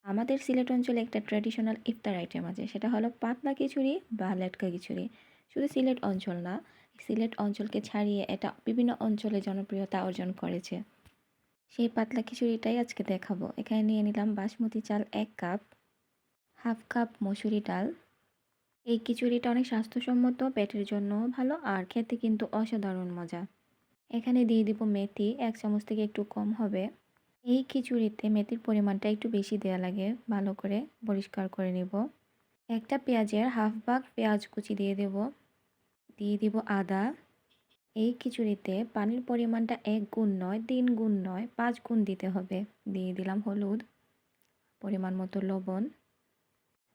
আমাদের সিলেট অঞ্চলে একটা ট্র্যাডিশনাল ইফতার আইটেম আছে, সেটা হলো পাতলা খিচুড়ি বা লেটকা খিচুড়ি। শুধু সিলেট অঞ্চল না, সিলেট অঞ্চলকে ছাড়িয়ে এটা বিভিন্ন অঞ্চলে জনপ্রিয়তা অর্জন করেছে। সেই পাতলা খিচুড়িটাই আজকে দেখাবো। এখানে নিয়ে নিলাম বাসমতি চাল 1 কাপ, হাফ কাপ মসুরি ডাল। এই খিচুড়িটা অনেক স্বাস্থ্যসম্মত, পেটের জন্যও ভালো আর খেতে কিন্তু অসাধারণ মজা। এখানে দিয়ে দিব মেথি, 1 চামচ থেকে একটু কম হবে। এই খিচুড়িতে মেথির পরিমাণটা একটু বেশি দেয়া লাগে, ভালো করে পরিষ্কার করে নেব। একটা পেঁয়াজের হাফ ভাগ পেঁয়াজ কুচি দিয়ে দেব। দিয়ে দিব আদা। এই খিচুড়িতে পানির পরিমাণটা 1 গুণ নয়, 3 গুণ নয়, 5 গুণ দিতে হবে। দিয়ে দিলাম হলুদ, পরিমাণ মতো লবণ।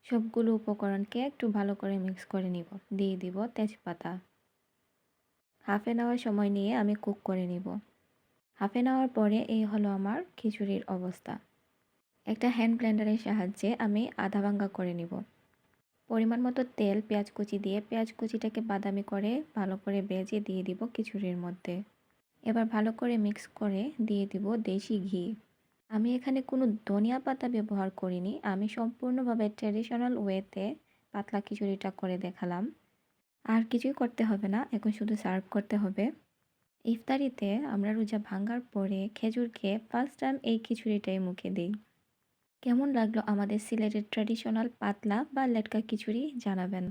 সবগুলো উপকরণকে একটু ভালো করে মিক্স করে নিব। দিয়ে দিব তেজপাতা। হাফ অ্যান আওয়ার সময় নিয়ে আমি কুক করে নিব। হাফ অ্যান আওয়ার পরে এই হলো আমার খিচুড়ির অবস্থা। একটা হ্যান্ড ব্লেন্ডারের সাহায্যে আমি আধা ভাঙ্গা করে নিব। পরিমাণ মতো তেল পেঁয়াজ কুচি দিয়ে পেঁয়াজ কুচিটাকে বাদামি করে ভালো করে ভেজে দিয়ে দিব খিচুড়ির মধ্যে। এবার ভালো করে মিক্স করে দিয়ে দিব দেশি ঘি। আমি এখানে কোনো ধনিয়া পাতা ব্যবহার করিনি, আমি সম্পূর্ণভাবে ট্র্যাডিশনাল ওয়েতে পাতলা খিচুড়িটা করে দেখালাম। আর কিছুই করতে হবে না, এখন শুধু সার্ভ করতে হবে। ইফতারিতে আমরা রোজা ভাঙার পরে খেজুর খেয়ে ফার্স্ট টাইম এই খিচুড়িটাই মুখে দিই। কেমন লাগলো আমাদের সিলেটের ট্র্যাডিশনাল পাতলা বা লেটকা খিচুড়ি জানাবেন।